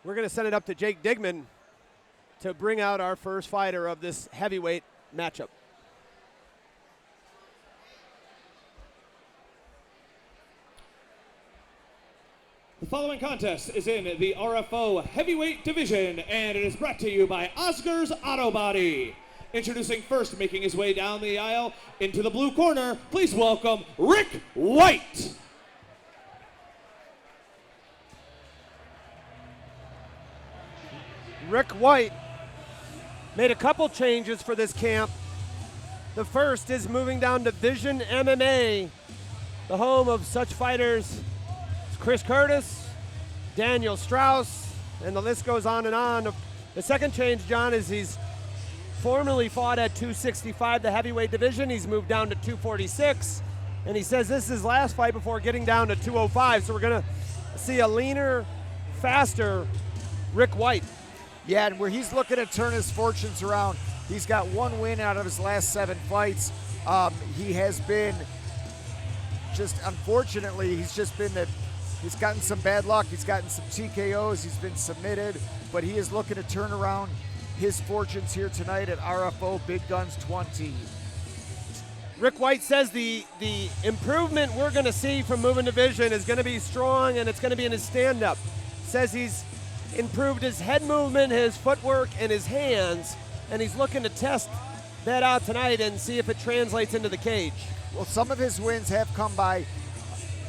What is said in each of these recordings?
We're going to send it up to Jake Digman to bring out our first fighter of this heavyweight matchup. The following contest is in the RFO heavyweight division, and it is brought to you by Oscar's Auto Body. Introducing first, making his way down the aisle into the blue corner, please welcome Rick White. Rick White made a couple changes for this camp. The first is moving down to Vision MMA, the home of such fighters as Chris Curtis, Daniel Strauss, and the list goes on and on. The second change, John, is he's formerly fought at 265, the heavyweight division. He's moved down to 246, and he says this is his last fight before getting down to 205. So we're going to see a leaner, faster Rick White. Yeah, and where he's looking to turn his fortunes around, he's got one win out of his last 7 fights. He has been unfortunately, he's gotten some bad luck. He's gotten some TKOs, he's been submitted, but he is looking to turn around his fortunes here tonight at RFO Big Guns 20. Rick White says the improvement we're going to see from moving to Vision is going to be strong, and it's going to be in his stand-up. Says he's improved his head movement, his footwork, and his hands, and he's looking to test that out tonight and see if it translates into the cage. Well, some of his wins have come by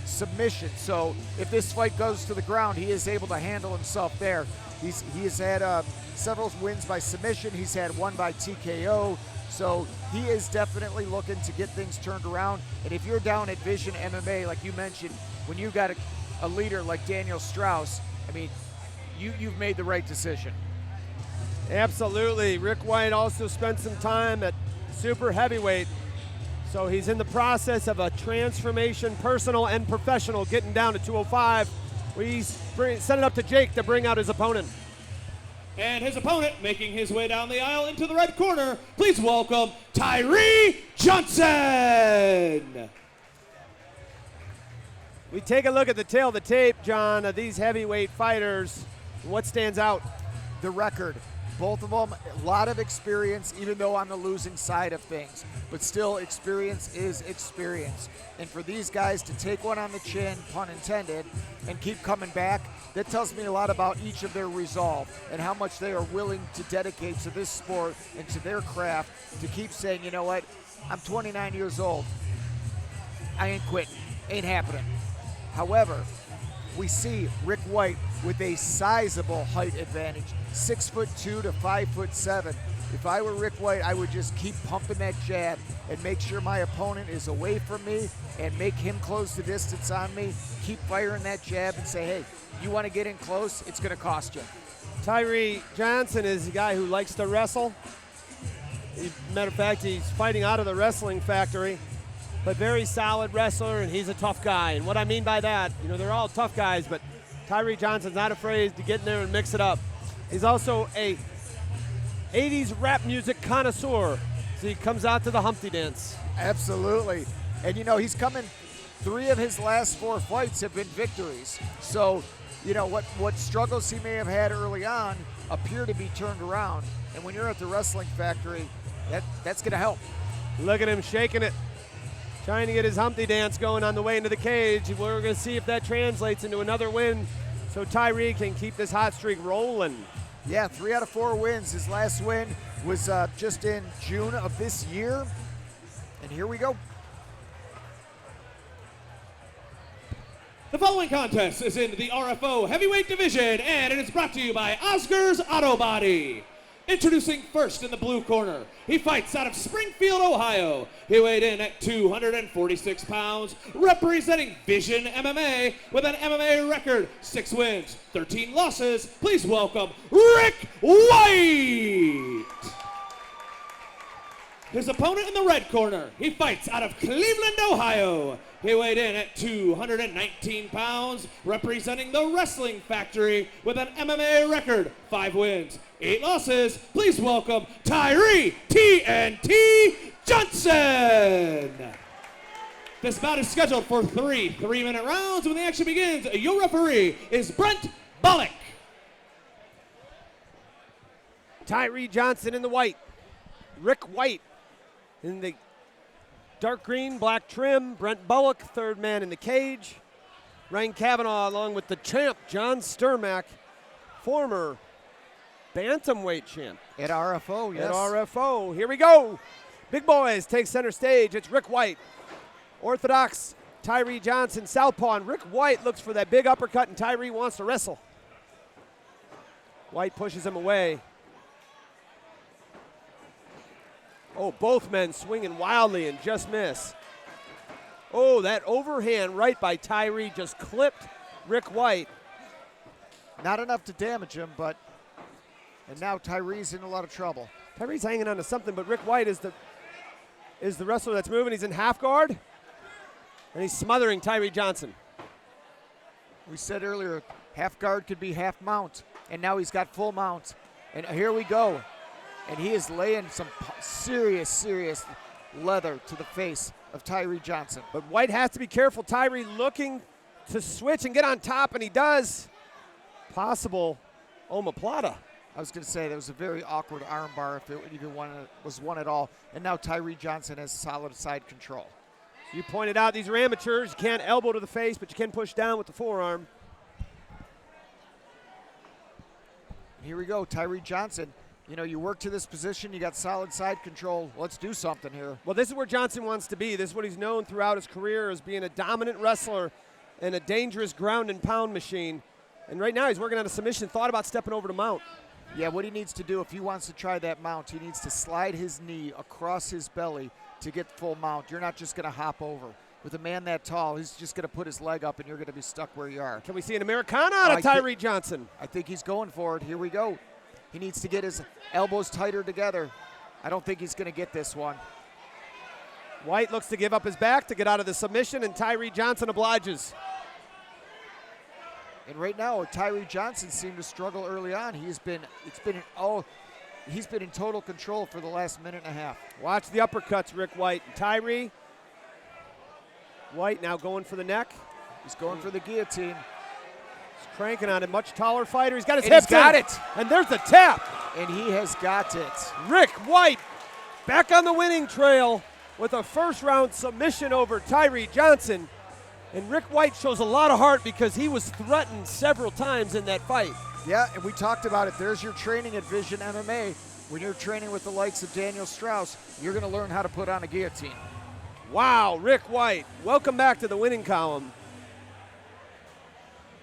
submission, so if this fight goes to the ground, he is able to handle himself there. He has had several wins by submission. He's had one by TKO, so he is definitely looking to get things turned around. And if you're down at Vision MMA, like you mentioned, when you got a leader like Daniel Strauss, I mean, you've made the right decision. Absolutely. Rick White also spent some time at super heavyweight, so he's in the process of a transformation, personal and professional, getting down to 205. We send it up to Jake to bring out his opponent. And his opponent, making his way down the aisle into the red corner, please welcome Tyree Johnson. We take a look at the tail of the tape, John, of these heavyweight fighters. What stands out? The record. Both of them, a lot of experience, even though on the losing side of things. But still, experience is experience. And for these guys to take one on the chin, pun intended, and keep coming back, that tells me a lot about each of their resolve and how much they are willing to dedicate to this sport and to their craft to keep saying, you know what, I'm 29 years old. I ain't quitting. Ain't happening. However, we see Rick White with a sizable height advantage, 6'2" to 5'7". If I were Rick White, I would just keep pumping that jab and make sure my opponent is away from me and make him close the distance on me. Keep firing that jab and say, hey, you want to get in close, it's going to cost you. Tyree Johnson is a guy who likes to wrestle. Matter of fact, he's fighting out of the wrestling factory, but very solid wrestler, and he's a tough guy. And what I mean by that, you know, they're all tough guys, but Tyree Johnson's not afraid to get in there and mix it up. He's also a 80s rap music connoisseur, so he comes out to the Humpty Dance. Absolutely. And, you know, he's coming, 3 of his last 4 fights have been victories. So, you know, what struggles he may have had early on appear to be turned around. And when you're at the wrestling factory, that's going to help. Look at him shaking it, trying to get his Humpty Dance going on the way into the cage. We're going to see if that translates into another win so Tyree can keep this hot streak rolling. Yeah, 3 out of 4 wins. His last win was just in June of this year. And here we go. The following contest is in the RFO heavyweight division, and it is brought to you by Oscar's Auto Body. Introducing first in the blue corner, he fights out of Springfield, Ohio. He weighed in at 246 pounds, representing Vision MMA with an MMA record, 6 wins, 13 losses. Please welcome Rick White. His opponent in the red corner, he fights out of Cleveland, Ohio. He weighed in at 219 pounds, representing the Wrestling Factory with an MMA record, 5 wins, 8 losses. Please welcome Tyree TNT Johnson. This bout is scheduled for 3 3-minute rounds. When the action begins, your referee is Brent Bollock. Tyree Johnson in the white. Rick White in the dark green, black trim. Brent Bullock, third man in the cage. Ryan Kavanaugh along with the champ, John Sturmack, former bantamweight champ. At RFO, yes. At RFO. Here we go. Big boys take center stage. It's Rick White. Orthodox Tyree Johnson, southpaw. And Rick White looks for that big uppercut, and Tyree wants to wrestle. White pushes him away. Oh, both men swinging wildly and just miss. Oh, that overhand right by Tyree just clipped Rick White. Not enough to damage him, and now Tyree's in a lot of trouble. Tyree's hanging on to something, but Rick White is the wrestler that's moving. He's in half guard, and he's smothering Tyree Johnson. We said earlier, half guard could be half mount, and now he's got full mount. And here we go. And he is laying some serious leather to the face of Tyree Johnson. But White has to be careful. Tyree looking to switch and get on top, and he does. Possible omoplata. I was going to say that was a very awkward armbar if it even was one at all. And now Tyree Johnson has solid side control. You pointed out these are amateurs. You can't elbow to the face, but you can push down with the forearm. Here we go, Tyree Johnson. You know, you work to this position, you got solid side control. Let's do something here. Well, this is where Johnson wants to be. This is what he's known throughout his career as being a dominant wrestler and a dangerous ground and pound machine. And right now he's working on a submission, thought about stepping over to mount. Yeah, what he needs to do if he wants to try that mount, he needs to slide his knee across his belly to get full mount. You're not just going to hop over. With a man that tall, he's just going to put his leg up and you're going to be stuck where you are. Can we see an Americana out of Tyree Johnson? I think he's going for it. Here we go. He needs to get his elbows tighter together. I don't think he's going to get this one. White looks to give up his back to get out of the submission, and Tyree Johnson obliges. And right now, Tyree Johnson seemed to struggle early on. He's been in total control for the last minute and a half. Watch the uppercuts, Rick White. Tyree White now going for the neck. He's going for the guillotine. Cranking on it, much taller fighter. He's got his and hips he's got in. it. And there's the tap. And he has got it. Rick White back on the winning trail with a first round submission over Tyree Johnson. And Rick White shows a lot of heart because he was threatened several times in that fight. Yeah, and we talked about it. There's your training at Vision MMA. When you're training with the likes of Daniel Strauss, you're going to learn how to put on a guillotine. Wow, Rick White, welcome back to the winning column.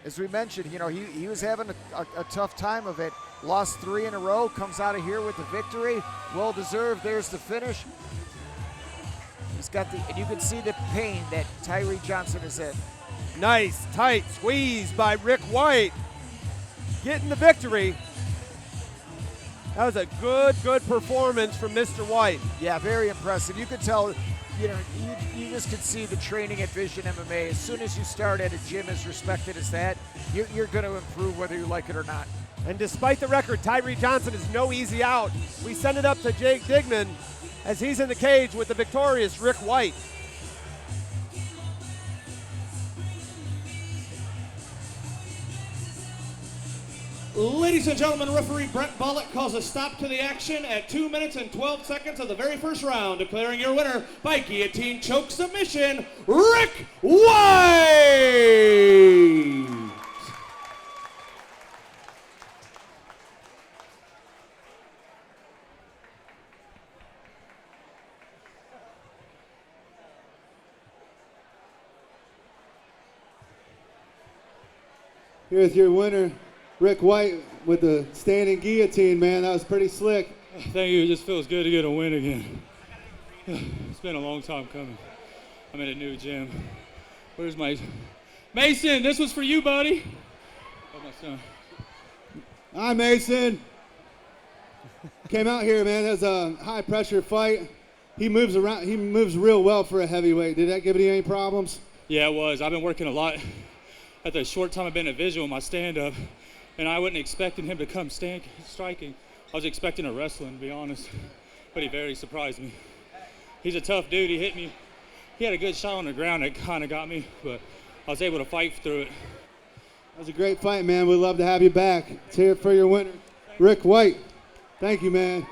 As we mentioned, you know, he was having a tough time of it. Lost 3 in a row, comes out of here with the victory. Well deserved. There's the finish. He's got and you can see the pain that Tyree Johnson is in. Nice, tight squeeze by Rick White. Getting the victory. That was a good performance from Mr. White. Yeah, very impressive. You could tell, you know, you just could see the training at Vision MMA. As soon as you start at a gym as respected as that, you're going to improve whether you like it or not. And despite the record, Tyree Johnson is no easy out. We send it up to Jake Digman as he's in the cage with the victorious Rick White. Ladies and gentlemen, referee Brent Bullock calls a stop to the action at 2 minutes and 12 seconds of the very first round, declaring your winner by guillotine choke submission, Rick White! Here's your winner, Rick White, with the standing guillotine, man. That was pretty slick. Thank you. It just feels good to get a win again. It's been a long time coming. I'm in a new gym. Where's my... Mason, this was for you, buddy. Oh, my son. Hi, Mason. Came out here, man. That was a high-pressure fight. He moves around. He moves real well for a heavyweight. Did that give you any problems? Yeah, it was. I've been working a lot at the short time I've been at Visual in my stand-up, and I wasn't expecting him to come striking. I was expecting a wrestling, to be honest, but he very surprised me. He's a tough dude. He hit me. He had a good shot on the ground that kind of got me, but I was able to fight through it. That was a great fight, man. We'd love to have you back. Let's hear it for your winner, Rick White. Thank you, man.